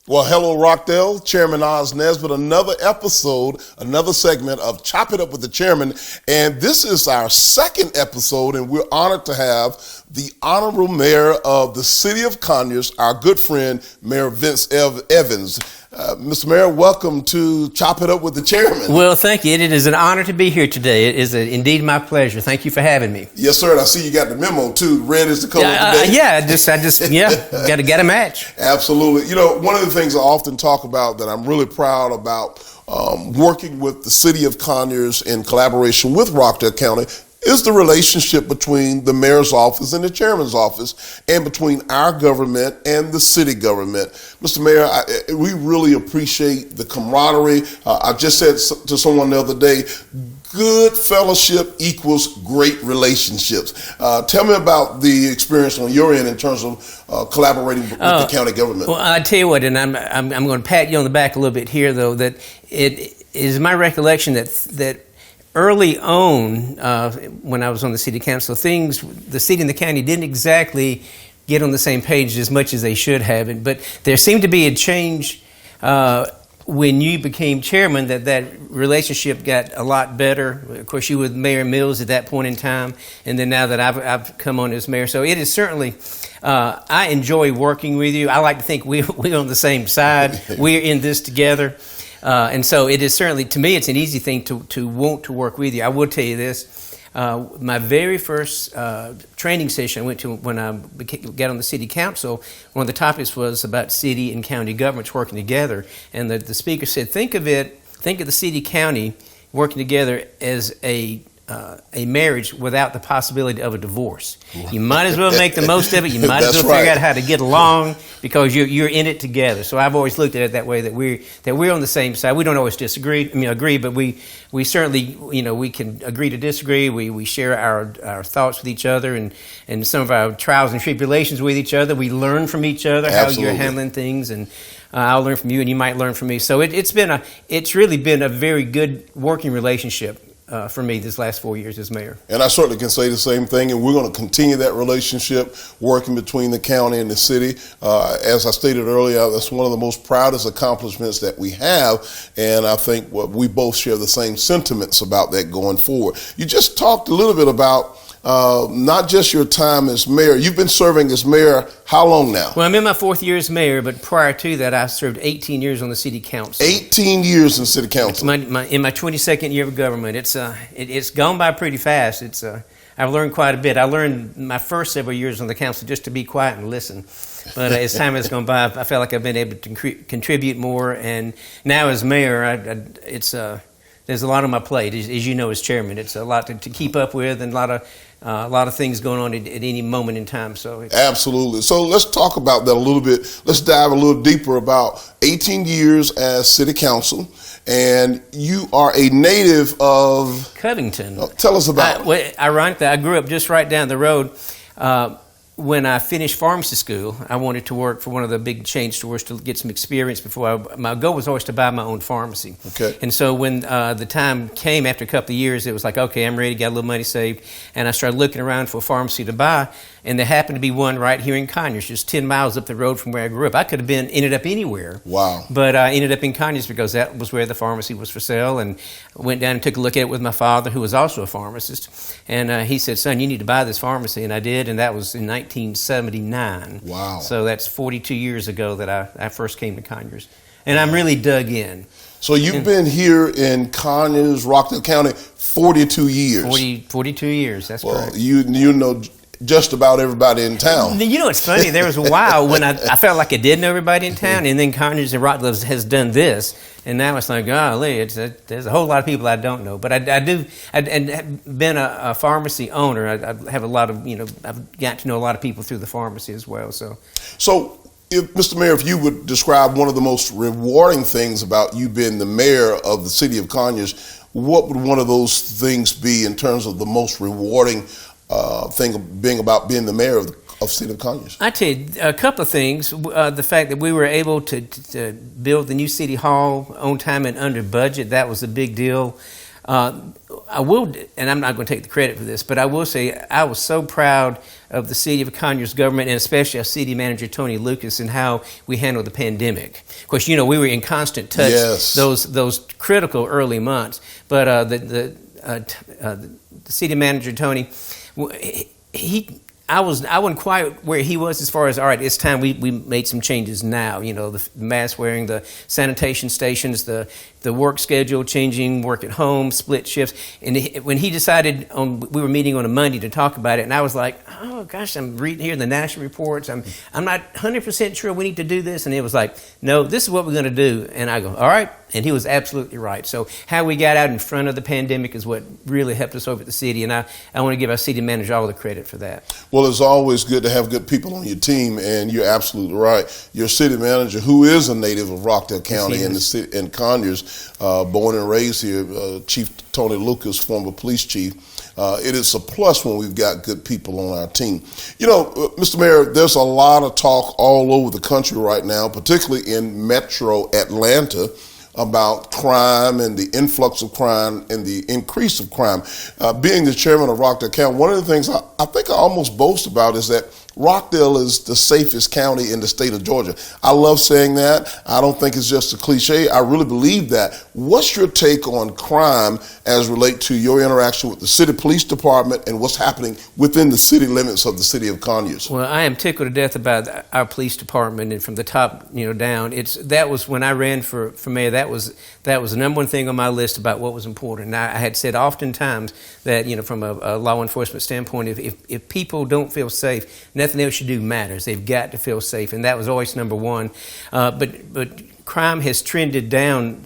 Well, hello, Rockdale. Chairman Oz Nesbitt, another episode, another segment of Chop It Up with the Chairman. And this is our second episode, and we're honored to have the Honorable Mayor of the City of Conyers, our good friend, Mayor Vince Evans. Mr. Mayor, welcome to Chop It Up with the Chairman. Well, thank you. It is an honor to be here today. It is indeed my pleasure. Thank you for having me. Yes, sir. And I see you got the memo, too. Red is the color of the day. Yeah, got to get a match. Absolutely. You know, one of the things I often talk about that I'm really proud about working with the City of Conyers in collaboration with Rockdale County is the relationship between the mayor's office and the chairman's office, and between our government and the city government. Mr. Mayor, we really appreciate the camaraderie. I just said to someone the other day, good fellowship equals great relationships. Tell me about the experience on your end in terms of collaborating with the county government. Well, I tell you what, and I'm going to pat you on the back a little bit here, though, that it is my recollection that early on, when I was on the city council, the city and the county didn't exactly get on the same page as much as they should have. But there seemed to be a change when you became chairman, that relationship got a lot better. Of course, you were Mayor Mills at that point in time, and then now that I've come on as mayor. So it is certainly, I enjoy working with you. I like to think we're on the same side. We're in this together. And so it is certainly, to me, it's an easy thing to want to work with you. I will tell you this, my very first training session I went to when I got on the city council, one of the topics was about city and county governments working together. And the speaker said, think of the city county working together as a marriage without the possibility of a divorce. You might as well make the most of it. You might as well figure out how to get along because you're in it together. So I've always looked at it that way, that we're on the same side. We don't always agree, but we certainly, we can agree to disagree. We share our thoughts with each other and some of our trials and tribulations with each other. We learn from each other. Absolutely. How you're handling things, and I'll learn from you and you might learn from me. So it's really been a very good working relationship for me this last 4 years as mayor. And I certainly can say the same thing, and we're going to continue that relationship working between the county and the city. As I stated earlier, that's one of the most proudest accomplishments that we have, and I think we both share the same sentiments about that going forward. You just talked a little bit about not just your time as mayor. You've been serving as mayor how long now? Well, I'm in my 4th year as mayor, but prior to that, I served 18 years on the city council. 18 years in city council. It's in my 22nd year of government. It's gone by pretty fast. I've learned quite a bit. I learned my first several years on the council just to be quiet and listen. But as time has gone by, I felt like I've been able to contribute more. And now as mayor, there's a lot on my plate, as you know, as chairman. It's a lot to keep up with, and a lot of things going on at any moment in time. So absolutely. So let's talk about that a little bit. Let's dive a little deeper about 18 years as city council, and you are a native of Covington. Tell us about it. Ironically, I grew up just right down the road. When I finished pharmacy school, I wanted to work for one of the big chain stores to get some experience my goal was always to buy my own pharmacy. Okay. And so when the time came after a couple of years, it was like, okay, I'm ready, got a little money saved, and I started looking around for a pharmacy to buy, and there happened to be one right here in Conyers, just 10 miles up the road from where I grew up. I could have ended up anywhere. Wow. But I ended up in Conyers because that was where the pharmacy was for sale, and I went down and took a look at it with my father, who was also a pharmacist, and he said, son, you need to buy this pharmacy, and I did, and that was in 1979. Wow. So that's 42 years ago that I first came to Conyers. And I'm really dug in. So you've been here in Conyers, Rockdale County, 42 years. 42 years, that's correct. Well, you know just about everybody in town. You know, it's funny. There was a while when I felt like I did know everybody in town, and then Conyers and Rockdale has done this, and now it's like, golly, there's a whole lot of people I don't know. But I've been a pharmacy owner. I have a lot of, I've got to know a lot of people through the pharmacy as well. So Mr. Mayor, if you would describe one of the most rewarding things about you being the mayor of the city of Conyers, what would one of those things be in terms of the most rewarding thing of being the mayor of City of Conyers? I tell you a couple of things. The fact that we were able to build the new city hall on time and under budget, that was a big deal. I will, and I'm not going to take the credit for this, but I will say I was so proud of the city of Conyers government, and especially our city manager, Tony Lucas, and how we handled the pandemic. Of course, we were in constant touch those critical early months, but the city manager, Tony, I wasn't quite where he was as far as, all right, it's time we made some changes now. The mask wearing, the sanitation stations, the work schedule changing, work at home, split shifts. And when he decided we were meeting on a Monday to talk about it, and I was like, oh gosh, I'm reading here the national reports. I'm not 100% sure we need to do this. And it was like, no, this is what we're going to do. And I go, all right. And he was absolutely right. So how we got out in front of the pandemic is what really helped us over at the city. And I want to give our city manager all the credit for that. Well, it's always good to have good people on your team, and you're absolutely right. Your city manager, who is a native of Rockdale County in Conyers, born and raised here, Chief Tony Lucas, former police chief. It is a plus when we've got good people on our team. Mr. Mayor, there's a lot of talk all over the country right now, particularly in Metro Atlanta, about crime and the influx of crime and the increase of crime. Being the chairman of Rockdale County, one of the things I think I almost boast about is that Rockdale is the safest county in the state of Georgia. I love saying that. I don't think it's just a cliche. I really believe that. What's your take on crime as relate to your interaction with the city police department and what's happening within the city limits of the city of Conyers? Well, I am tickled to death about our police department, and from the top, down. That was when I ran for mayor. That was the number one thing on my list about what was important. And I had said oftentimes that from a law enforcement standpoint, if people don't feel safe, nothing else you do matters. They've got to feel safe, and that was always number one. But crime has trended down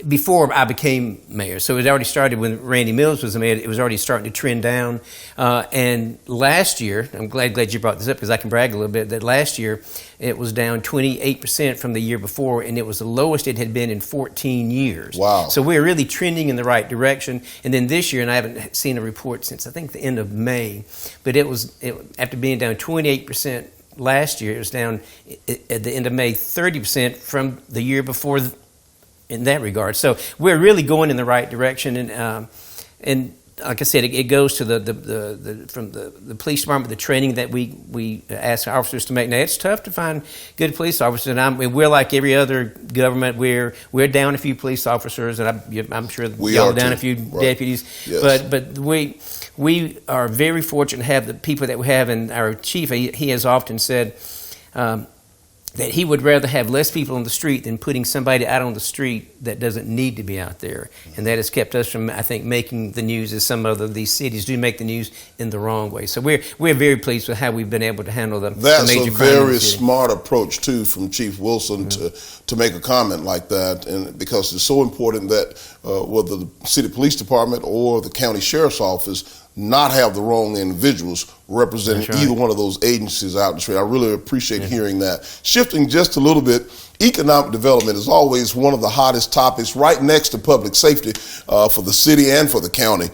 before I became mayor. So it already started when Randy Mills was the mayor. It was already starting to trend down. And last year, I'm glad you brought this up because I can brag a little bit, that last year it was down 28% from the year before, and it was the lowest it had been in 14 years. Wow. So we're really trending in the right direction. And then this year, and I haven't seen a report since I think the end of May, but after being down 28% last year, it was down at the end of May 30% from the year before in that regard. So we're really going in the right direction, and like I said, it goes to from the police department, the training that we ask our officers to make. Now it's tough to find good police officers, and we're like every other government. We're down a few police officers, and I'm sure y'all are down a few deputies. Yes. But we are very fortunate to have the people that we have, and our chief, he has often said that he would rather have less people on the street than putting somebody out on the street that doesn't need to be out there. And that has kept us from, I think, making the news as some of these cities do make the news in the wrong way. So we're very pleased with how we've been able to handle the major crime. That's a very smart approach, too, from Chief Wilson to make a comment like that, and because it's so important that whether the city police department or the county sheriff's office not have the wrong individuals representing either one of those agencies out in the street. I really appreciate hearing that. Shifting just a little bit, economic development is always one of the hottest topics, right next to public safety for the city and for the county.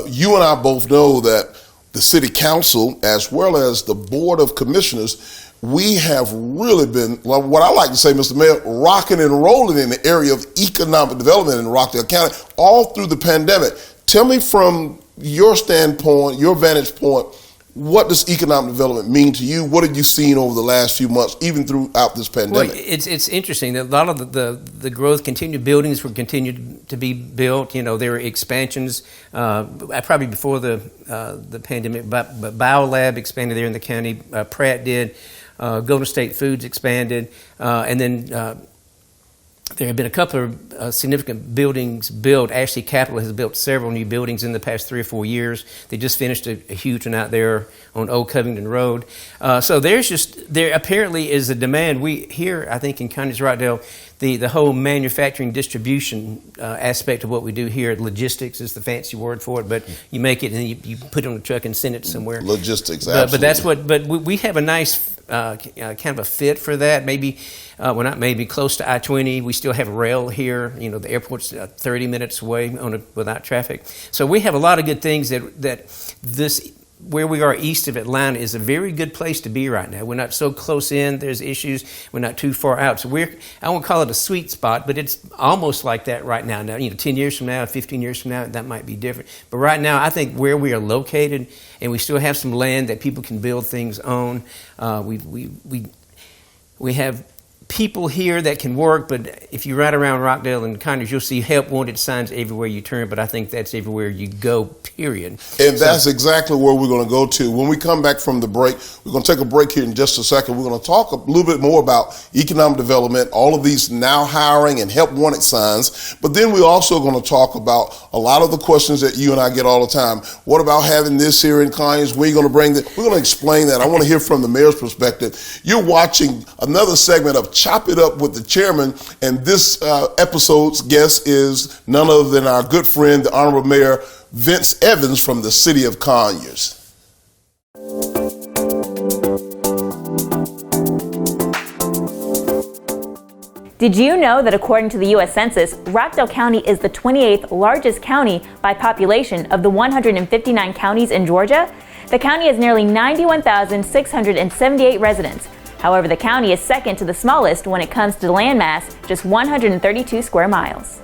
You and I both know that the city council, as well as the board of commissioners, we have really been, what I like to say, Mr. Mayor, rocking and rolling in the area of economic development in Rockdale County all through the pandemic. Tell me from your standpoint, your vantage point, what does economic development mean to you? What have you seen over the last few months, even throughout this pandemic? Well, it's interesting that a lot of the growth continued. Buildings were continued to be built. There were expansions probably before the pandemic. But BioLab expanded there in the county. Pratt did. Golden State Foods expanded, and then. There have been a couple of significant buildings built. Ashley Capital has built several new buildings in the past 3 or 4 years. They just finished a huge one out there on Old Covington Road. So there apparently is a demand. We here, I think, in Conyers, Rockdale, the whole manufacturing distribution aspect of what we do here, logistics is the fancy word for it, but you make it and you put it on a truck and send it somewhere. Logistics, absolutely. But that's but we have a nice kind of a fit for that. Maybe we're not maybe close to I-20. We still have rail here. The airport's 30 minutes away without traffic. So we have a lot of good things that this where we are east of Atlanta is a very good place to be right now. We're not so close in. There's issues. We're not too far out. So I won't call it a sweet spot, but it's almost like that right now. Now, 10 years from now, 15 years from now, that might be different. But right now, I think where we are located, and we still have some land that people can build things on. We have people here that can work, but if you ride around Rockdale and Conyers, you'll see help wanted signs everywhere you turn, but I think that's everywhere you go, period. And that's exactly where we're going to go to. When we come back from the break, we're going to take a break here in just a second. We're going to talk a little bit more about economic development, all of these now hiring and help wanted signs, but then we're also going to talk about a lot of the questions that you and I get all the time. What about having this here in Conyers? Where are you going to bring that? We're going to explain that. I want to hear from the mayor's perspective. You're watching another segment of Chop It Up with the Chairman, and this episode's guest is none other than our good friend, the Honorable Mayor Vince Evans from the City of Conyers. Did you know that according to the U.S. Census, Rockdale County is the 28th largest county by population of the 159 counties in Georgia? The county has nearly 91,678 residents. However, the county is second to the smallest when it comes to landmass, just 132 square miles.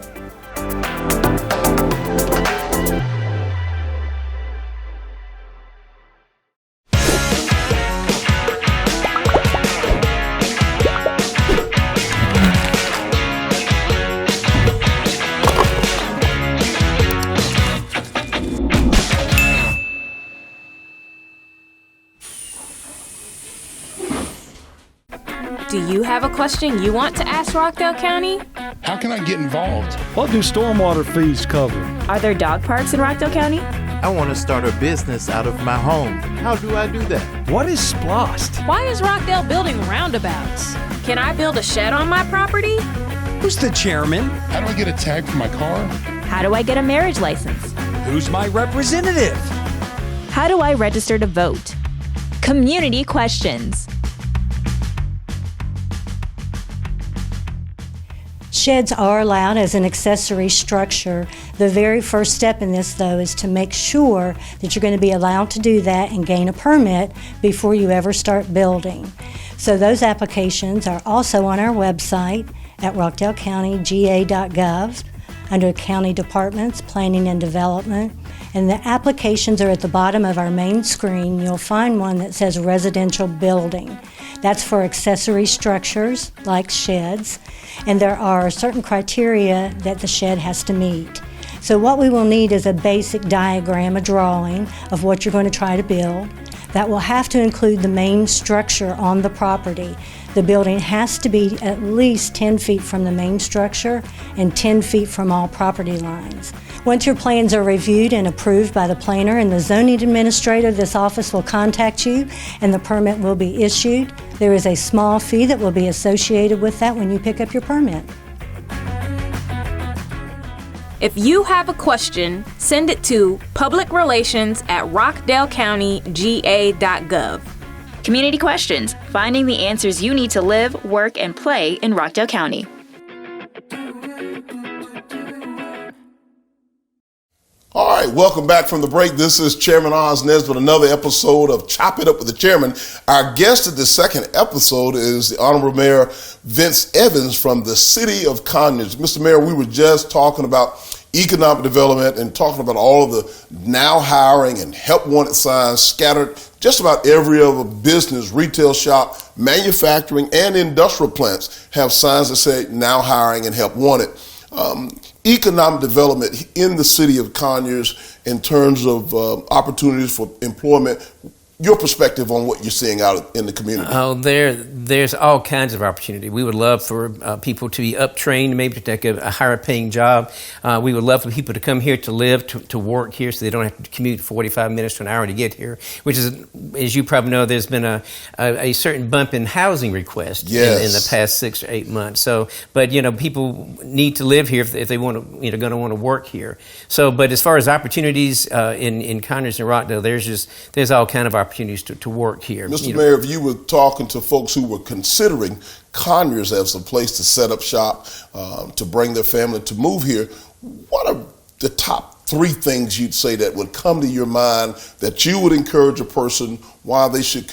Do you have a question you want to ask Rockdale County? How can I get involved? What do stormwater fees cover? Are there dog parks in Rockdale County? I want to start a business out of my home. How do I do that? What is SPLOST? Why is Rockdale building roundabouts? Can I build a shed on my property? Who's the chairman? How do I get a tag for my car? How do I get a marriage license? Who's my representative? How do I register to vote? Community questions. Sheds are allowed as an accessory structure. The very first step in this, though, is to make sure that you're going to be allowed to do that and gain a permit before you ever start building. So those applications are also on our website at rockdalecountyga.gov under County Departments, Planning and Development. And the applications are at the bottom of our main screen. You'll find one that says residential building. That's for accessory structures like sheds, and there are certain criteria that the shed has to meet. So what we will need is a basic diagram, a drawing of what you're going to try to build. That will have to include the main structure on the property. The building has to be at least 10 feet from the main structure and 10 feet from all property lines. Once your plans are reviewed and approved by the planner and the zoning administrator, this office will contact you and the permit will be issued. There is a small fee that will be associated with that when you pick up your permit. If you have a question, send it to publicrelations@rockdalecountyga.gov. Community questions, finding the answers you need to live, work, and play in Rockdale County. All right, welcome back from the break. This is Chairman Oz Nesbitt, another episode of Chop It Up with the Chairman. Our guest at the second episode is the Honorable Mayor Vince Evans from the City of Conyers. Mr. Mayor, we were just talking about economic development and talking about all of the now hiring and help wanted signs scattered just about every other business, retail shop, manufacturing, and industrial plants have signs that say now hiring and help wanted. Economic development in the City of Conyers in terms of opportunities for employment, your perspective on what you're seeing out in the community. Oh, there's all kinds of opportunity. We would love for people to be up-trained, maybe to take a higher-paying job. We would love for people to come here to live, to work here, so they don't have to commute 45 minutes to an hour to get here, which is, as you probably know, there's been a certain bump in housing requests in the past 6 or 8 months. So, but, people need to live here if they want to, going to want to work here. So, but as far as opportunities in Conyers and Rockdale, there's all kind of opportunities to work here. Mr. Mayor, if you were talking to folks who were considering Conyers as a place to set up shop, to bring their family to move here, what are the top 3 things you'd say that would come to your mind that you would encourage a person why they should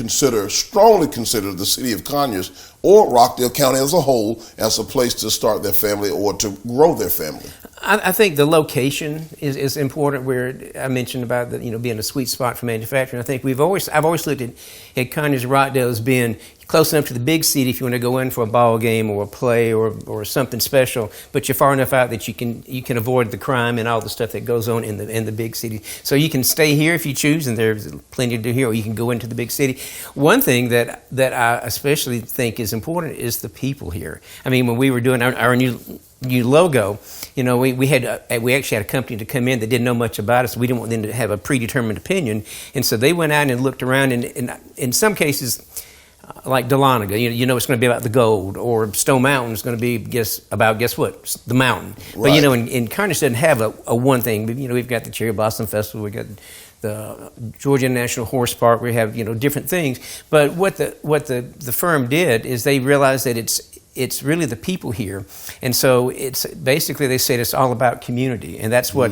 strongly consider the city of Conyers or Rockdale County as a whole as a place to start their family or to grow their family? I think the location is important. Where I mentioned about being a sweet spot for manufacturing. I think I've always looked at Conyers and Rockdale as being close enough to the big city if you want to go in for a ball game or a play or something special, but you're far enough out that you can avoid the crime and all the stuff that goes on in the big city. So you can stay here if you choose, and there's plenty to do here, or you can go into the big city. One thing that I especially think is important is the people here. I mean, when we were doing our new logo, we actually had a company to come in that didn't know much about us. We didn't want them to have a predetermined opinion, and so they went out and looked around, and in some cases, like Dahlonega, it's going to be about the gold, or Stone Mountain is going to be about what? The mountain. Right. But in Conyers doesn't have a one thing. We've got the Cherry Blossom Festival, we got the Georgia National Horse Park. We have different things. But what the firm did is they realized that it's really the people here, and so it's basically, they said it's all about community, and that's what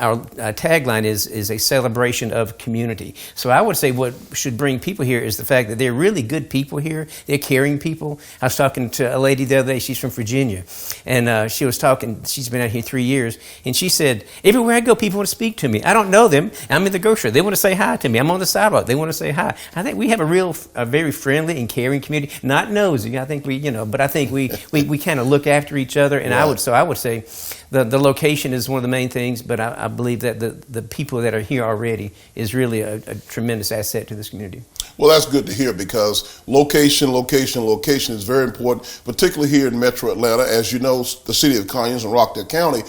our tagline is a celebration of community. So I would say what should bring people here is the fact that they're really good people here. They're caring people. I was talking to a lady the other day. She's from Virginia, and she was talking. She's been out here 3 years, and she said, everywhere I go, people want to speak to me. I don't know them. I'm in the grocery. They want to say hi to me. I'm on the sidewalk. They want to say hi. I think we have a very friendly and caring community. Not nosy. I think but I think we kind of look after each other, and I would say the location is one of the main things, but I believe that the people that are here already is really a tremendous asset to this community. Well, that's good to hear, because location is very important, particularly here in Metro Atlanta. As you know, the city of Conyers and Rockdale County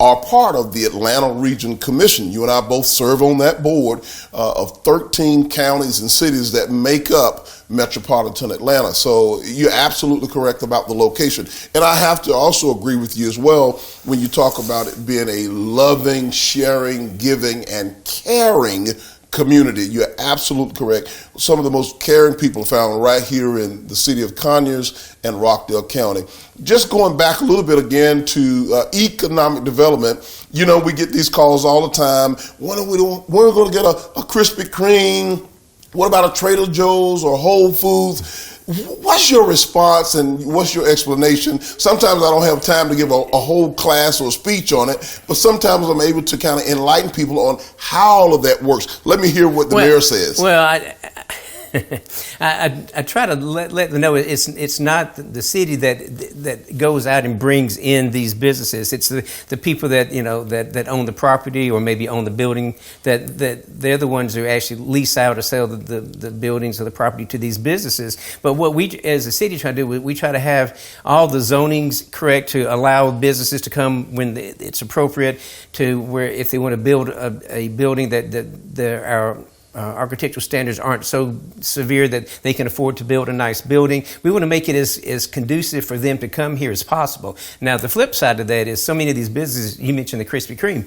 are part of the Atlanta Region Commission. You and I both serve on that board of 13 counties and cities that make up metropolitan Atlanta. So you're absolutely correct about the location. And I have to also agree with you as well when you talk about it being a loving, sharing, giving, and caring community. You're absolutely correct. Some of the most caring people found right here in the city of Conyers and Rockdale County. Just going back a little bit again to economic development, we get these calls all the time. When are we going to get a Krispy Kreme? What about a Trader Joe's or Whole Foods? What's your response and what's your explanation? Sometimes I don't have time to give a whole class or a speech on it, but sometimes I'm able to kind of enlighten people on how all of that works. Let me hear what the mayor says. Well, I try to let them know it's not the city that goes out and brings in these businesses. It's the people that that own the property or maybe own the building, that they're the ones who actually lease out or sell the buildings or the property to these businesses. But what we as a city try to do, we try to have all the zonings correct to allow businesses to come when it's appropriate, to where if they want to build a building that our architectural standards aren't so severe that they can afford to build a nice building. We want to make it as conducive for them to come here as possible. Now, the flip side of that is so many of these businesses, you mentioned the Krispy Kreme.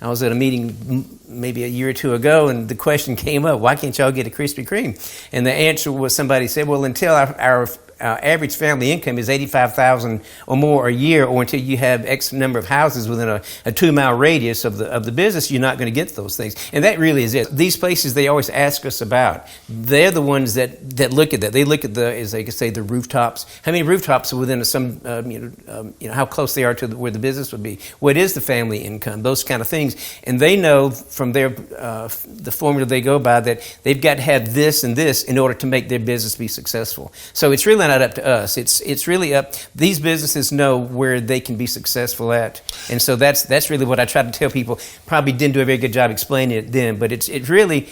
I was at a meeting maybe a year or two ago, and the question came up, why can't y'all get a Krispy Kreme? And the answer was, somebody said, well, until our average family income is $85,000 or more a year, or until you have X number of houses within a 2-mile radius of the business, you're not going to get those things. And that really is it. These places they always ask us about, they're the ones that look at that. They look at as they could say, the rooftops. How many rooftops are within some, how close they are to where the business would be. What is the family income? Those kind of things. And they know from their the formula they go by that they've got to have this and this in order to make their business be successful. So it's really not up to us. It's really up. These businesses know where they can be successful at, and so that's really what I try to tell people. Probably didn't do a very good job explaining it then, but it's really,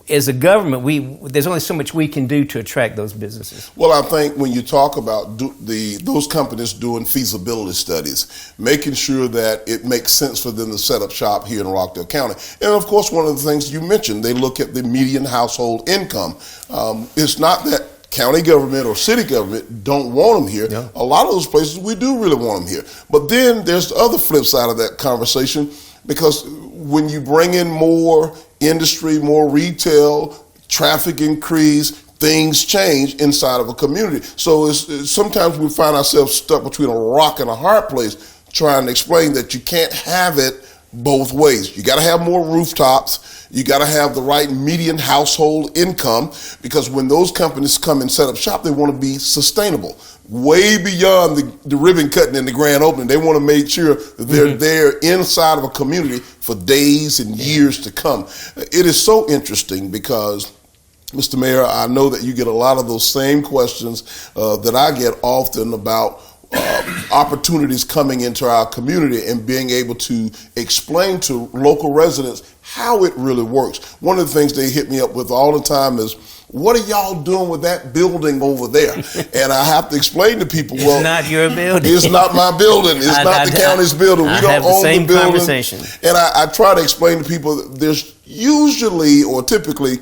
as a government, there's only so much we can do to attract those businesses. Well, I think when you talk about those companies doing feasibility studies, making sure that it makes sense for them to set up shop here in Rockdale County, and of course, one of the things you mentioned, they look at the median household income. It's not that county government or city government don't want them here. Yeah. A lot of those places we do really want them here. But then there's the other flip side of that conversation, because when you bring in more industry, more retail, traffic increase, things change inside of a community. So sometimes we find ourselves stuck between a rock and a hard place, trying to explain that you can't have it both ways. You got to have more rooftops. You got to have the right median household income, because when those companies come and set up shop, they want to be sustainable, way beyond the ribbon cutting and the grand opening. They want to make sure that they're there inside of a community for days and years to come. It is so interesting because, Mr. Mayor, I know that you get a lot of those same questions that I get often about opportunities coming into our community and being able to explain to local residents how it really works. One of the things they hit me up with all the time is, what are y'all doing with that building over there? And I have to explain to people, well, it's not your building. It's not my building. It's not the county's building. We don't own the building. Conversation. And I try to explain to people that there's usually or typically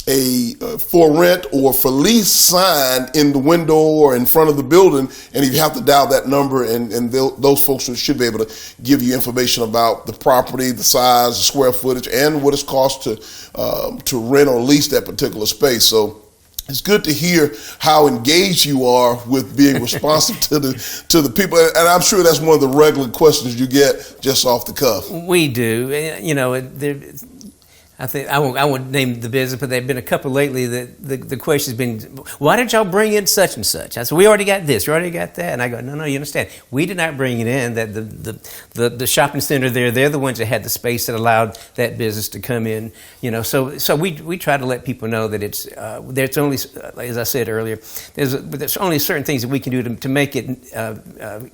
a for rent or for lease sign in the window or in front of the building, and you have to dial that number, and those folks should be able to give you information about the property, the size, the square footage, and what it's cost to rent or lease that particular space. So it's good to hear how engaged you are with being responsive to the people, and I'm sure that's one of the regular questions you get just off the cuff. We do, you know. I think I won't name the business, but there have been a couple lately that the question's been, why did y'all bring in such and such? I said, we already got this, we already got that. And I go, no, you understand. We did not bring it in. That the shopping center there, they're the ones that had the space that allowed that business to come in. You know, so we try to let people know that it's there's only, as I said earlier, there's only certain things that we can do to make it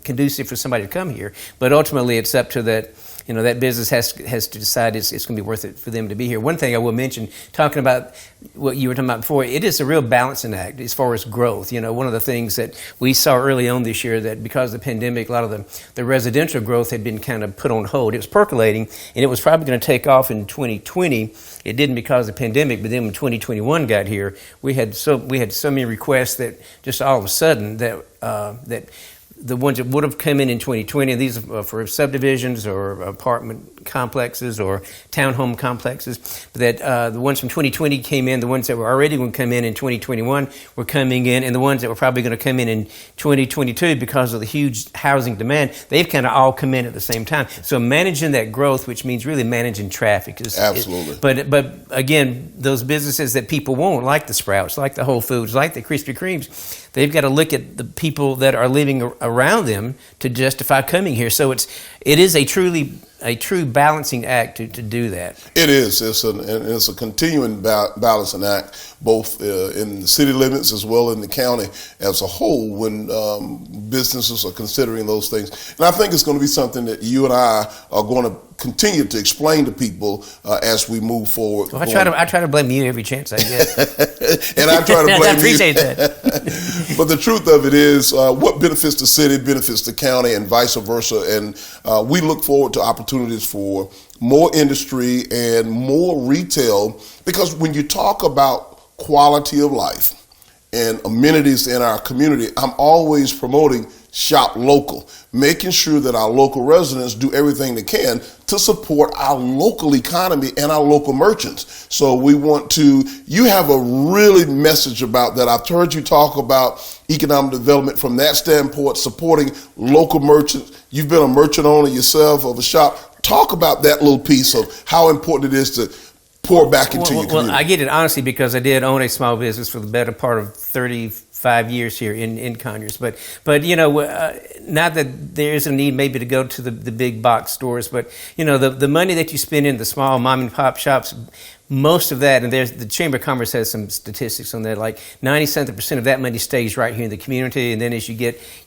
conducive for somebody to come here. But ultimately, it's up to that. You know, that business has to decide it's going to be worth it for them to be here. One thing I will mention, talking about what you were talking about before, it is a real balancing act as far as growth. You know, one of the things that we saw early on this year, that because of the pandemic, a lot of the residential growth had been kind of put on hold. It was percolating, and it was probably going to take off in 2020. It didn't because of the pandemic, but then when 2021 got here, we had so many requests that just all of a sudden that the ones that would have come in 2020, these are for subdivisions or apartment complexes or townhome complexes, that the ones from 2020 came in, the ones that were already going to come in 2021 were coming in, and the ones that were probably going to come in 2022 because of the huge housing demand, they've kind of all come in at the same time. So managing that growth, which means really managing traffic. Absolutely. But again, those businesses that people want, like the Sprouts, like the Whole Foods, like the Krispy Kremes, they've got to look at the people that are living around them to justify coming here. So it is a true balancing act to do that. It is. It's a continuing balancing act, both in the city limits as well in the county as a whole, when businesses are considering those things. And I think it's going to be something that you and I are going to continue to explain to people as we move forward. Well, I try to blame you every chance I get. And I try to blame you. I appreciate that. But the truth of it is, what benefits the city benefits the county, and vice versa. And we look forward to opportunities for more industry and more retail, because when you talk about quality of life and amenities in our community, I'm always promoting shop local, making sure that our local residents do everything they can to support our local economy and our local merchants. So you have a really message about that. I've heard you talk about economic development from that standpoint, supporting local merchants. You've been a merchant owner yourself of a shop. Talk about that little piece of how important it is to pour back into your community. Well, I get it honestly because I did own a small business for the better part of 35 years here in Conyers. But you know, not that there is a need maybe to go to the big box stores, but you know, the money that you spend in the small mom and pop shops, most of that, and the Chamber of Commerce has some statistics on that, like 90% of that money stays right here in the community, and then as you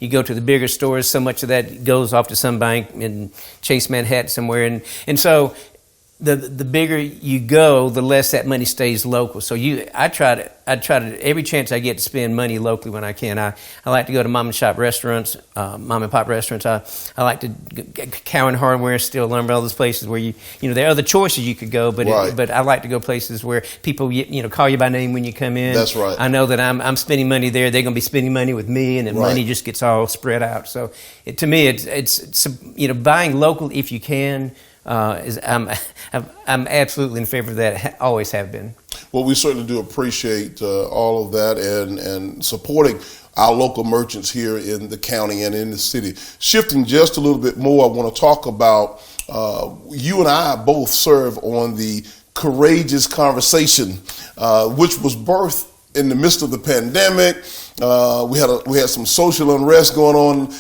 go to the bigger stores, so much of that goes off to some bank in Chase Manhattan somewhere, and so the bigger you go, the less that money stays local. So I try to every chance I get to spend money locally when I can. I like to go to mom and pop restaurants. I like to Cowan Hardware, Steel Lumber, all those places where you know there are other choices you could go, but right. But I like to go places where people call you by name when you come in. That's right. I know that I'm spending money there. They're going to be spending money with me, and then right. money just gets all spread out. So to me, it's buying local if you can. I'm absolutely in favor of that. Always have been. Well, we certainly do appreciate all of that and supporting our local merchants here in the county and in the city. Shifting just a little bit more, I want to talk about you and I both serve on the Courageous Conversation, which was birthed in the midst of the pandemic. We had some social unrest going on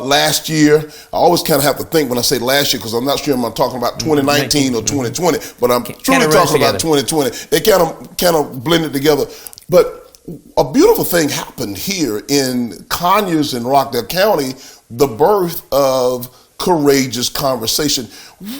last year. I always kind of have to think when I say last year, because I'm not sure I'm talking about 2019 or 2020, but I'm truly talking about 2020. They kind of blended together. But a beautiful thing happened here in Conyers and Rockdale County, the birth of Courageous Conversation.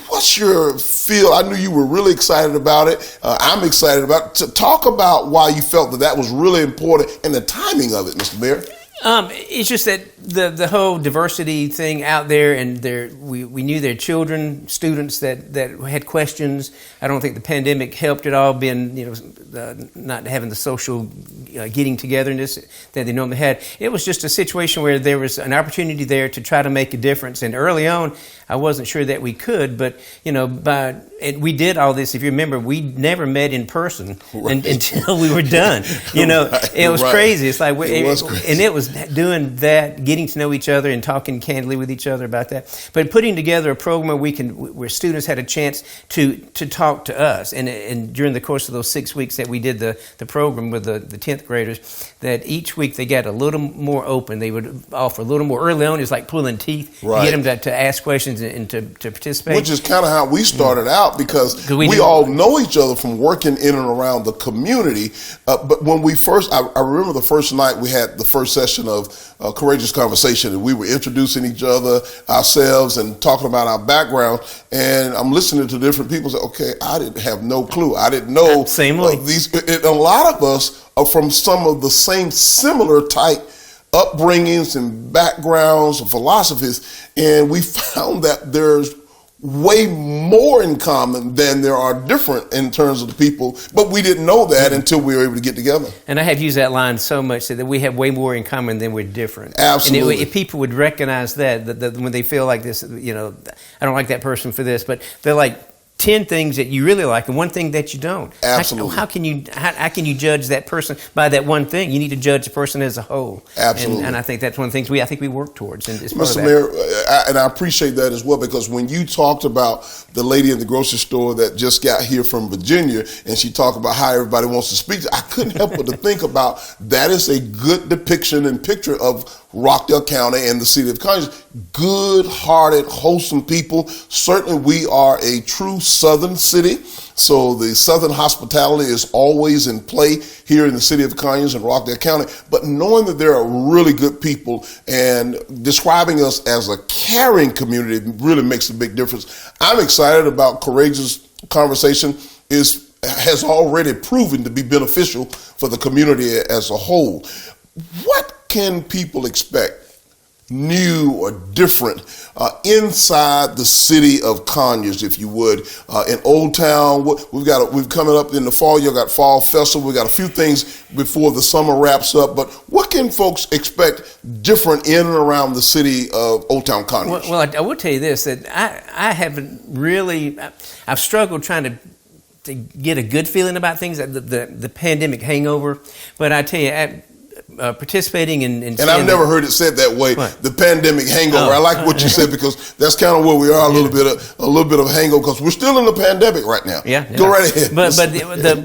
What's your feel? I knew you were really excited about it. I'm excited about it. To talk about why you felt that was really important and the timing of it, Mr. Mayor. It's just that the whole diversity thing out there, and we knew there are children, students that had questions. I don't think the pandemic helped at all, being not having the social getting togetherness that they normally had. It was just a situation where there was an opportunity there to try to make a difference. And early on, I wasn't sure that we could, but we did all this. If you remember, we never met in person until we were done. It was crazy. It's like and it was doing that, getting to know each other and talking candidly with each other about that. But putting together a program where students had a chance to talk to us, and during the course of those 6 weeks that we did the program with the 10th graders, that each week they got a little more open. They would offer a little more. Early on, it's like pulling teeth to get them to ask questions and to participate. Which is kind of how we started out, because we all know each other from working in and around the community. But when we first, I remember the first night we had the first session of Courageous Conversation, and we were introducing each other, ourselves, and talking about our background. And I'm listening to different people say, okay, I didn't have no clue. I didn't know these. A lot of us are from some of the same similar type upbringings and backgrounds and philosophies, and we found that there's way more in common than there are different in terms of the people, but we didn't know that until we were able to get together. And I have used that line so much that we have way more in common than we're different. Absolutely. And if people would recognize that when they feel like this, I don't like that person for this, but they're like 10 things that you really like and one thing that you don't. Absolutely. How can you judge that person by that one thing? You need to judge the person as a whole. Absolutely. And I think that's one of the things we work towards. And Mr. Mayor, and I appreciate that as well, because when you talked about the lady in the grocery store that just got here from Virginia, and she talked about how everybody wants to speak, I couldn't help but to think about that is a good depiction and picture of Rockdale County and the city of Conyers. Good-hearted, wholesome people. Certainly we are a true Southern city, so the Southern hospitality is always in play here in the city of Conyers and Rockdale County. But knowing that there are really good people and describing us as a caring community really makes a big difference. I'm excited about Courageous Conversation. Has already proven to be beneficial for the community as a whole. What can people expect new or different inside the city of Conyers, if you would, in Old Town? We've coming up in the fall. You got Fall Festival. We got a few things before the summer wraps up. But what can folks expect different in and around the city of Old Town Conyers? Well, I will tell you this, that I haven't really. I've struggled trying to get a good feeling about things, the pandemic hangover. But I tell you, participating in and I've never heard it said that way. What? The pandemic hangover. I like what you said, because that's kind of where we are. A little bit of hangover, because we're still in the pandemic right now. Yeah. Go right ahead.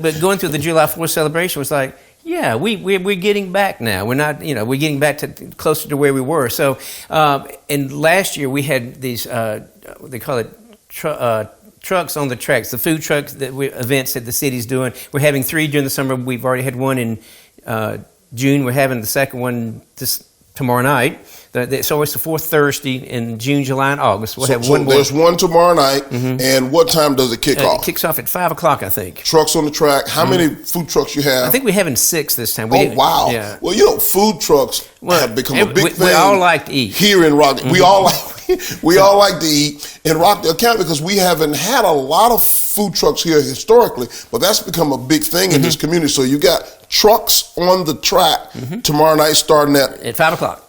But going through the July 4th celebration was like, yeah, we're getting back now. We're not, we're getting back to closer to where we were. So, and last year we had these, they call it trucks on the tracks, the food trucks events that the city's doing. We're having 3 during the summer. We've already had one in June. We're having the second one tomorrow night. It's always the fourth Thursday in June, July, and August. We'll have one more. There's one tomorrow night, and what time does it kick off? It kicks off at 5 o'clock, I think. Trucks on the track. How many food trucks you have? I think we're having 6 this time. Wow. Yeah. Well, food trucks have become a big thing. We all like to eat. Here in Rockdale. We all like to eat in Rockdale County, because we haven't had a lot of food trucks here historically, but that's become a big thing in this community. So you got trucks on the track tomorrow night starting at 5 o'clock.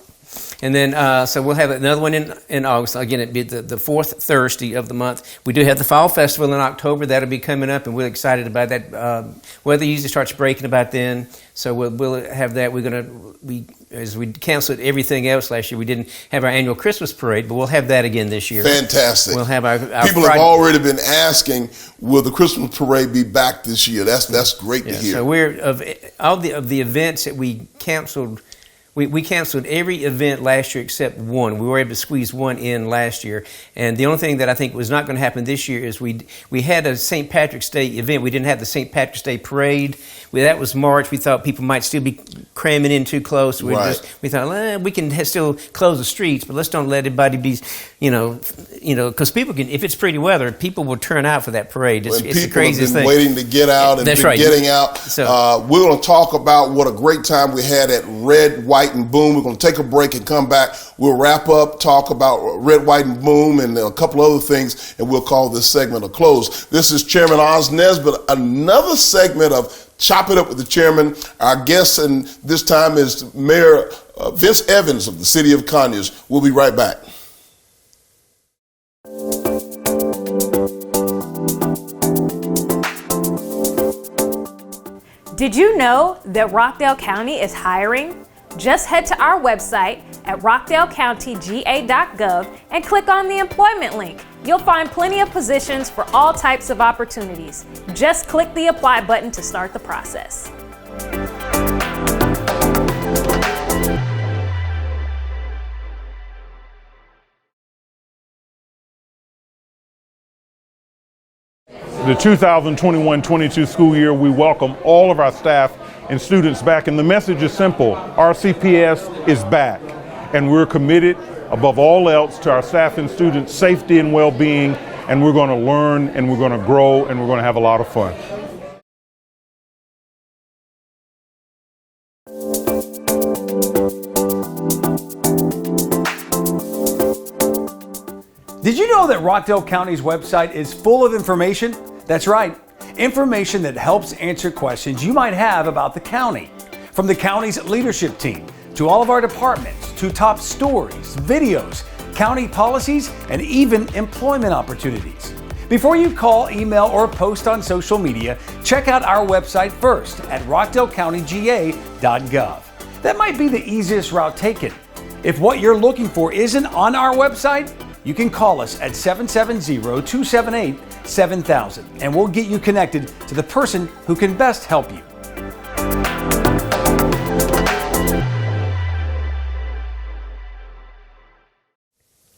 And then, so we'll have another one in August. Again, it'll be the fourth Thursday of the month. We do have the Fall Festival in October. That'll be coming up, and we're excited about that. Weather usually starts breaking about then, so we'll have that. We're going to as we canceled everything else last year, we didn't have our annual Christmas parade, but we'll have that again this year. Fantastic. We'll have our people have already been asking, will the Christmas parade be back this year? That's great to hear. So we're of the events that we canceled. We canceled every event last year except one. We were able to squeeze one in last year. And the only thing that I think was not going to happen this year is we had a St. Patrick's Day event. We didn't have the St. Patrick's Day parade. That was March. We thought people might still be cramming in too close. We thought, we can still close the streets, but let's don't let everybody be, because people can, if it's pretty weather, people will turn out for that parade. It's the craziest thing. Waiting to get out and getting out. So, we're going to talk about what a great time we had at Red, White, and Boom. We're going to take a break and come back. We'll wrap up, talk about Red, White, and Boom and a couple other things, and we'll call this segment a close. This is Chairman Oz Nesbitt, another segment of Chop It Up with the Chairman. Our guest and this time is Mayor Vince Evans of the City of Conyers. We'll be right back. Did you know that Rockdale County is hiring? Just head to our website at rockdalecountyga.gov and click on the employment link. You'll find plenty of positions for all types of opportunities. Just click the apply button to start the process. The 2021-22 school year, we welcome all of our staff and students back. And the message is simple. RCPS is back. And we're committed, above all else, to our staff and students' safety and well-being. And we're going to learn, and we're going to grow, and we're going to have a lot of fun. Did you know that Rockdale County's website is full of information? That's right, information that helps answer questions you might have about the county. From the county's leadership team, to all of our departments, to top stories, videos, county policies, and even employment opportunities. Before you call, email, or post on social media, check out our website first at rockdalecountyga.gov. That might be the easiest route taken. If what you're looking for isn't on our website, you can call us at 770-278-7000 and we'll get you connected to the person who can best help you.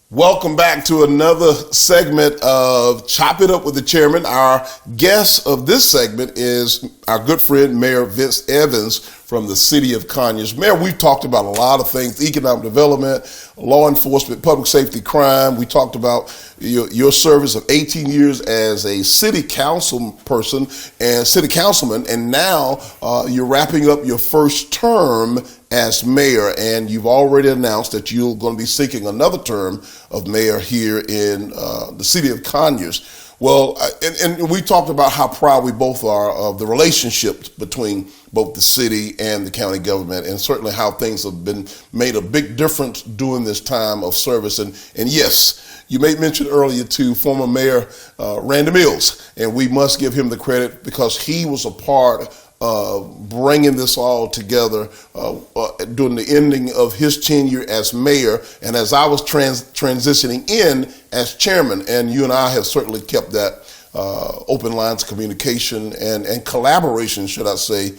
Welcome back to another segment of Chop It Up with the Chairman. Our guest of this segment is our good friend, Mayor Vince Evans from the City of Conyers. Mayor, we've talked about a lot of things: economic development, law enforcement, public safety, crime. We talked about your service of 18 years as a city council person and city councilman, and now you're wrapping up your first term as mayor, and you've already announced that you're going to be seeking another term of mayor here in the City of Conyers. Well, and we talked about how proud we both are of the relationship between both the city and the county government, and certainly how things have been made a big difference during this time of service. And yes, you made mention earlier to former Mayor Randy Mills, and we must give him the credit because he was a part of bringing this all together during the ending of his tenure as mayor, and as I was transitioning in as chairman. And you and I have certainly kept that open lines of communication and collaboration, should I say,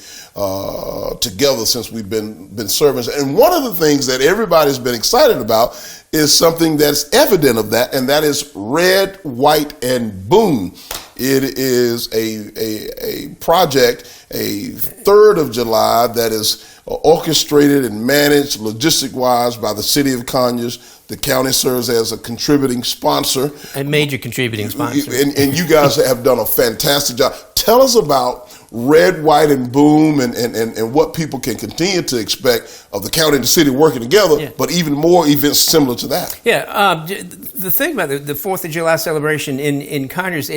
together since we've been serving. And one of the things that everybody's been excited about is something that's evident of that, and that is Red, White, and Boom. It is a project, a 3rd of July, that is orchestrated and managed logistic-wise by the City of Conyers. The county serves as a contributing sponsor. A major contributing sponsor. And you guys have done a fantastic job. Tell us about Red, White, and Boom and what people can continue to expect of the county and the city working together, but even more events similar to that. Yeah, the thing about the 4th of July celebration in Conyers,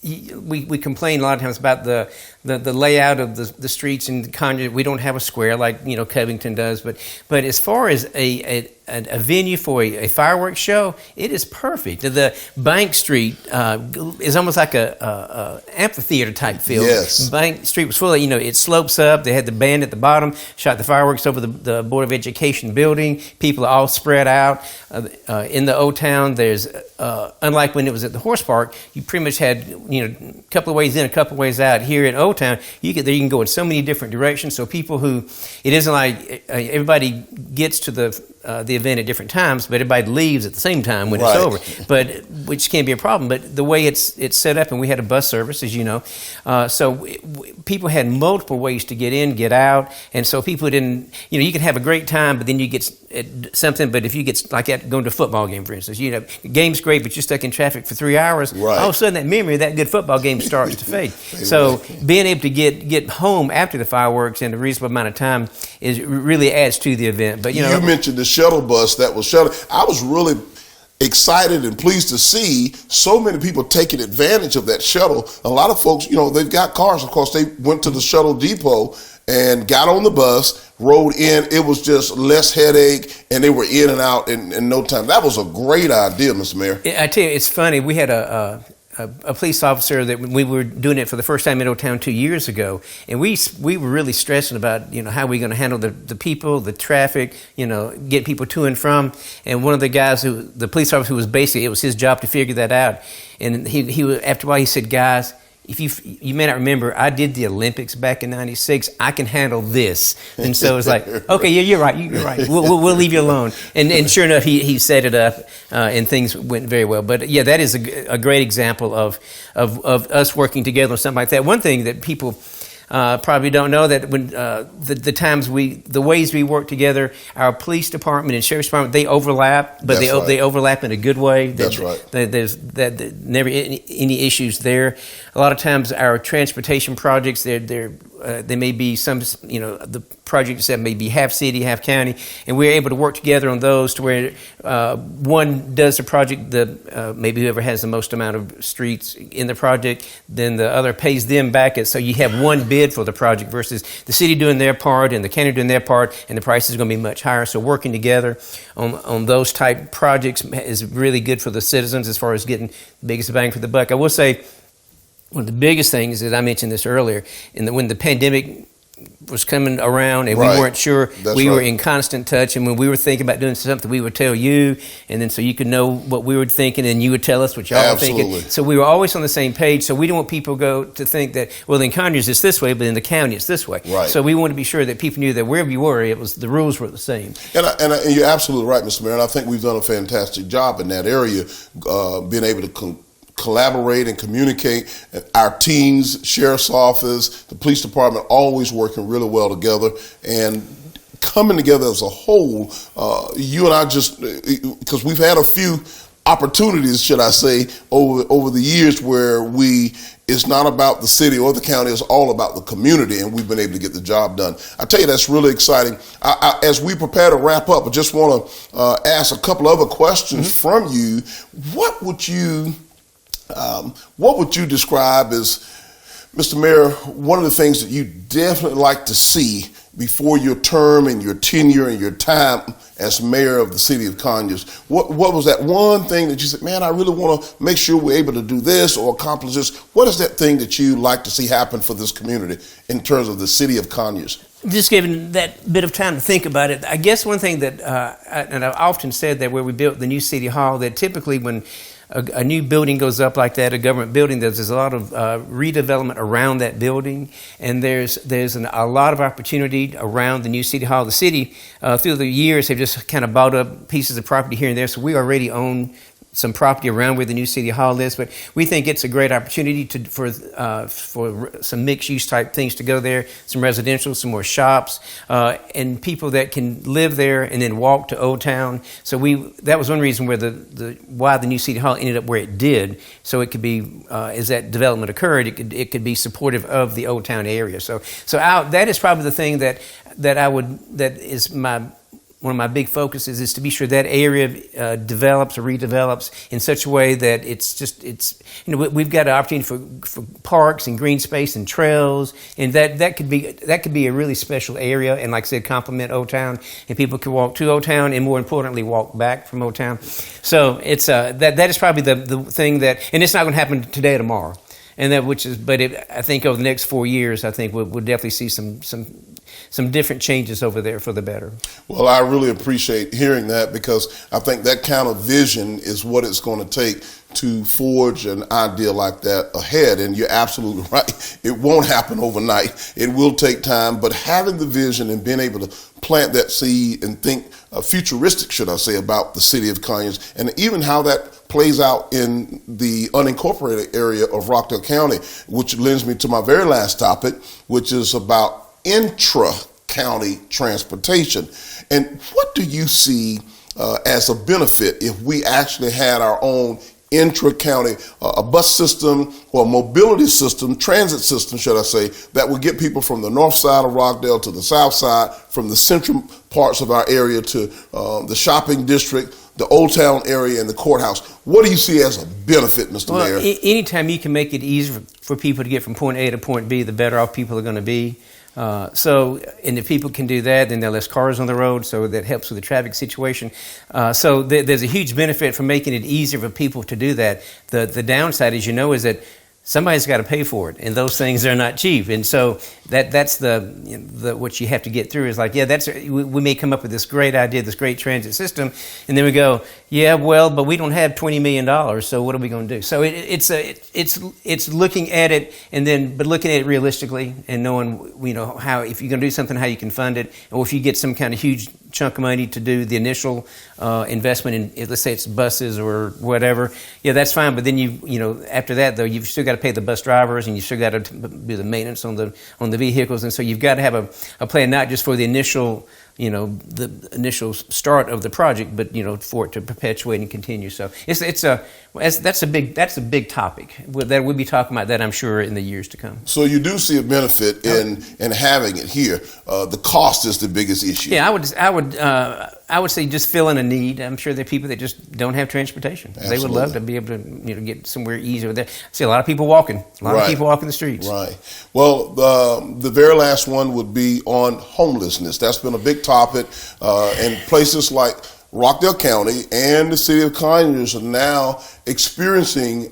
we complain a lot of times about the the layout of the streets in Conyers. We don't have a square like Covington does, but as far as a venue for a fireworks show, it is perfect. The Bank Street is almost like a amphitheater type feel. Yes. Bank Street was full of, it slopes up. They had the band at the bottom, shot the fireworks over the Board of Education building. People are all spread out. In the Old Town, there's, unlike when it was at the horse park, you pretty much had, a couple of ways in, a couple of ways out. Here in Old Town, you can go in so many different directions. So people who, it isn't like everybody gets to the event at different times, but everybody leaves at the same time when it's over. But which can be a problem. But the way it's set up, and we had a bus service, as you know, so people had multiple ways to get in, get out, and so people didn't. You can have a great time, but then you get something. But if you get like going to a football game, for instance, the game's great, but you're stuck in traffic for 3 hours. Right. All of a sudden, that memory of that good football game starts to fade. So being able to get home after the fireworks in a reasonable amount of time really adds to the event. But you mentioned the shuttle bus that was shuttle. I was really excited and pleased to see so many people taking advantage of that shuttle. A lot of folks, they've got cars. Of course, they went to the shuttle depot and got on the bus, rode in. It was just less headache, and they were in and out in no time. That was a great idea, Mr. Mayor. I tell you, it's funny. We had a police officer that we were doing it for the first time in Old Town 2 years ago, and we were really stressing about how we're going to handle the people, the traffic, get people to and from. And one of the guys the police officer, who was basically, it was his job to figure that out. And he after a while he said, guys, if you may not remember, I did the Olympics back in '96. I can handle this, and so it's like, okay, yeah, you're right. You're right. We'll leave you alone. And sure enough, he set it up, and things went very well. But yeah, that is a great example of us working together on something like that. One thing that people probably don't know, that when the ways we work together, our police department and sheriff's department, they overlap, but they overlap in a good way. That's right. There's never any issues there. A lot of times our transportation projects, they may be some, the projects that may be half city, half county, and we're able to work together on those to where one does the project, maybe whoever has the most amount of streets in the project, then the other pays them back. So you have one bid for the project versus the city doing their part and the county doing their part, and the price is going to be much higher. So working together on those type projects is really good for the citizens as far as getting the biggest bang for the buck. I will say, one of the biggest things that I mentioned this earlier, when the pandemic was coming around and we weren't sure, we were in constant touch, and when we were thinking about doing something, we would tell you, and then so you could know what we were thinking, and you would tell us what y'all were thinking. So we were always on the same page. So we don't want people to think that, well, in Conyers it's this way, but in the county it's this way. Right. So we want to be sure that people knew that wherever you were, the rules were the same. And you're absolutely right, Mr. Mayor. And I think we've done a fantastic job in that area, being able to collaborate and communicate. Our teams, sheriff's office, the police department, always working really well together and coming together as a whole. You and I because we've had a few opportunities, should I say, over the years where it's not about the city or the county, it's all about the community, and we've been able to get the job done. I tell you, that's really exciting. As we prepare to wrap up, I just want to ask a couple other questions from you. What would you describe as, Mr. Mayor, one of the things that you definitely like to see before your term and your tenure and your time as mayor of the city of Conyers? What was that one thing that you said, man, I really want to make sure we're able to do this or accomplish this? What is that thing that you like to see happen for this community in terms of the city of Conyers? Just given that bit of time to think about it, I guess one thing that, and I've often said that where we built the new city hall, that typically when a new building goes up like that, a government building, there's a lot of redevelopment around that building, and there's a lot of opportunity around the new city hall. The city, through the years, have just kind of bought up pieces of property here and there, so we already own some property around where the new city hall is, but we think it's a great opportunity for some mixed-use type things to go there, some residential, some more shops, and people that can live there and then walk to Old Town. So that was one reason where why the new city hall ended up where it did. So it could be, as that development occurred, it could be supportive of the Old Town area. So that is probably the thing that is my one of my big focuses is to be sure that area develops or redevelops in such a way that we've got an opportunity for parks and green space and trails, and that could be a really special area, and like I said, complement Old Town, and people could walk to Old Town, and more importantly, walk back from Old Town. So it's that is probably the thing that, and it's not going to happen today or tomorrow. And I think over the next 4 years, I think we'll definitely see some different changes over there for the better. Well, I really appreciate hearing that, because I think that kind of vision is what it's going to take to forge an idea like that ahead. And you're absolutely right. It won't happen overnight. It will take time, but having the vision and being able to plant that seed and think futuristic, should I say, about the city of Conyers, and even how that plays out in the unincorporated area of Rockdale County, which lends me to my very last topic, which is about intra-county transportation. And what do you see as a benefit if we actually had our own intra-county a bus system or mobility system, transit system, should I say, that would get people from the north side of Rockdale to the south side, from the central parts of our area to the shopping district, the Old Town area, and the courthouse? What do you see as a benefit, Mr. Mayor? Anytime you can make it easier for people to get from point A to point B, the better off people are going to be. And if people can do that, then there are less cars on the road, so that helps with the traffic situation. So there's a huge benefit from making it easier for people to do that. The downside, as you know, is that somebody's got to pay for it, and those things are not cheap. And so that's what you have to get through is like, we may come up with this great idea, this great transit system, and then we go, but we don't have $20 million, so what are we going to do? So it's looking at it, but looking at it realistically and knowing, how, if you're going to do something, how you can fund it, or if you get some kind of huge chunk of money to do the initial investment in, let's say it's buses or whatever, that's fine. But then after that though, you've still got to pay the bus drivers, and you've still got to do the maintenance on the vehicles, and so you've got to have a plan not just for the initial the initial start of the project, but for it to perpetuate and continue. So that's a big topic that we'll be talking about that, I'm sure, in the years to come. So you do see a benefit in having it here. The cost is the biggest issue. Yeah, I would say just filling a need. I'm sure there are people that just don't have transportation. Absolutely. They would love to be able to get somewhere easier. There, I see a lot of people walking. A lot of people walking the streets. Right. Well, the very last one would be on homelessness. That's been a big topic, and places like Rockdale County and the city of Conyers are now experiencing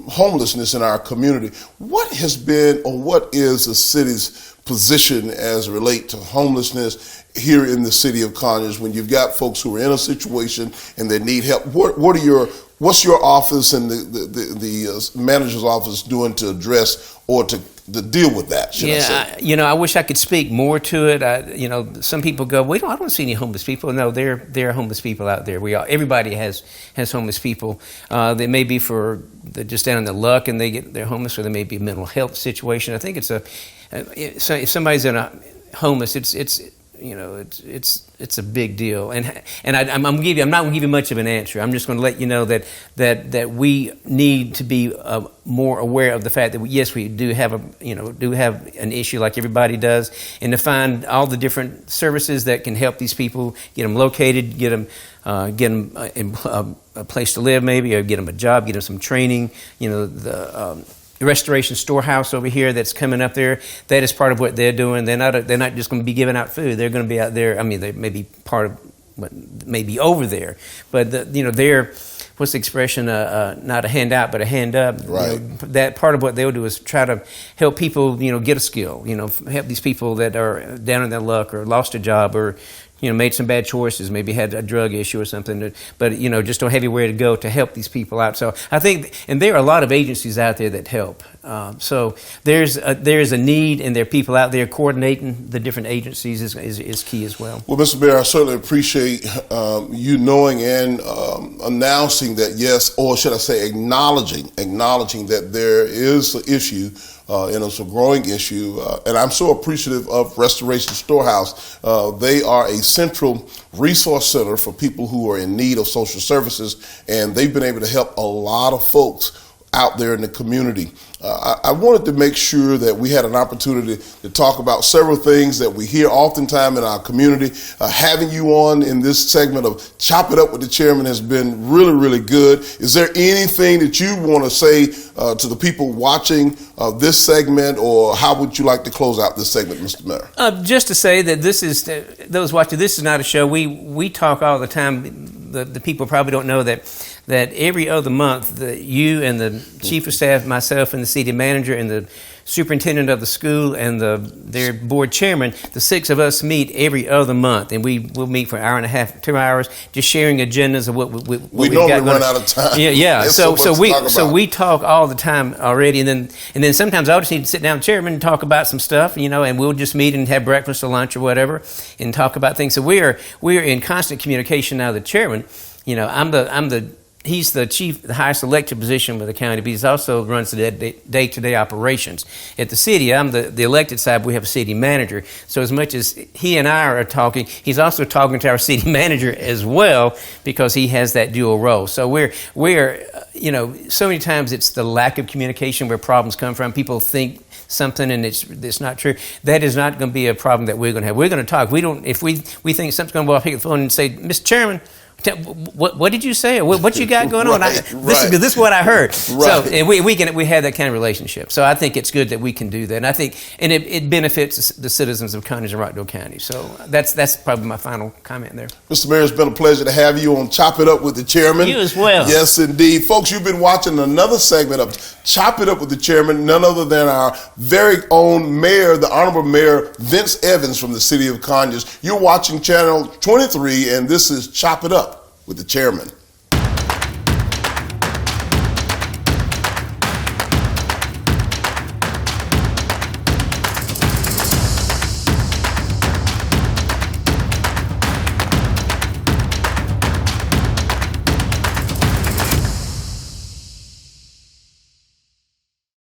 homelessness in our community. What has been, or what is the city's position as it relates to homelessness here in the city of Conyers when you've got folks who are in a situation and they need help? What's your office and the manager's office doing to address or to deal with that, should I say? I wish I could speak more to it. Some people go, I don't see any homeless people. No, there are homeless people out there. Everybody has homeless people. They may be just down in the luck and they're homeless, or there may be a mental health situation. I think if somebody's homeless, it's a big deal, and I'm not going to give you much of an answer. I'm just going to let you know that we need to be more aware of the fact that yes, we do have an issue like everybody does, and to find all the different services that can help these people, get them located, get them a place to live, maybe, or get them a job, get them some training. The Restoration Storehouse over here that's coming up there, that is part of what they're doing. They're not just going to be giving out food. They're going to be out there. I mean, they may be part of what may be over there, but they're, what's the expression? Not a handout, but a hand up. Right. That part of what they'll do is try to help people, get a skill. Help these people that are down in their luck or lost a job or made some bad choices, maybe had a drug issue or something, but just don't have anywhere to go to help these people out. So I think, and there are a lot of agencies out there that help. So there's a need, and there are people out there coordinating the different agencies is key as well. Well, Mr. Mayor, I certainly appreciate you knowing and announcing that yes, or should I say acknowledging that there is an issue. And it's a growing issue, and I'm so appreciative of Restoration Storehouse. They are a central resource center for people who are in need of social services, and they've been able to help a lot of folks out there in the community. I wanted to make sure that we had an opportunity to talk about several things that we hear oftentimes in our community. Having you on in this segment of Chop It Up with the Chairman has been really, really good. Is there anything that you want to say to the people watching this segment, or how would you like to close out this segment, Mr. Mayor? Just to say that this is, those watching, this is not a show. We talk all the time. The people probably don't know that every other month, you and the chief of staff, myself and the city manager and the superintendent of the school and their board chairman, the six of us meet every other month, and we'll meet for an hour and a half, 2 hours, just sharing agendas of what we've got going. Run out of time. Yeah. So we talk all the time already, and then sometimes I'll just need to sit down with the chairman and talk about some stuff, and we'll just meet and have breakfast or lunch or whatever, and talk about things. So we're in constant communication now. The chairman, he's the highest elected position with the county, but he also runs the day-to-day operations. At the city, I'm the elected side, we have a city manager. So as much as he and I are talking, he's also talking to our city manager as well, because he has that dual role. So we're so many times it's the lack of communication where problems come from. People think something and it's not true. That is not going to be a problem that we're going to have. We're going to talk. If we think something's going to go, I'll pick the phone and say, Mr. Chairman, what did you say? What you got going on? This is what I heard. Right. So, and we have that kind of relationship. So I think it's good that we can do that. And it benefits the citizens of Conyers and Rockdale County. So that's probably my final comment there. Mr. Mayor, it's been a pleasure to have you on Chop It Up with the Chairman. You as well. Yes, indeed. Folks, you've been watching another segment of Chop It Up with the Chairman, none other than our very own mayor, the Honorable Mayor Vince Evans from the city of Conyers. You're watching Channel 23, and this is Chop It Up with the Chairman.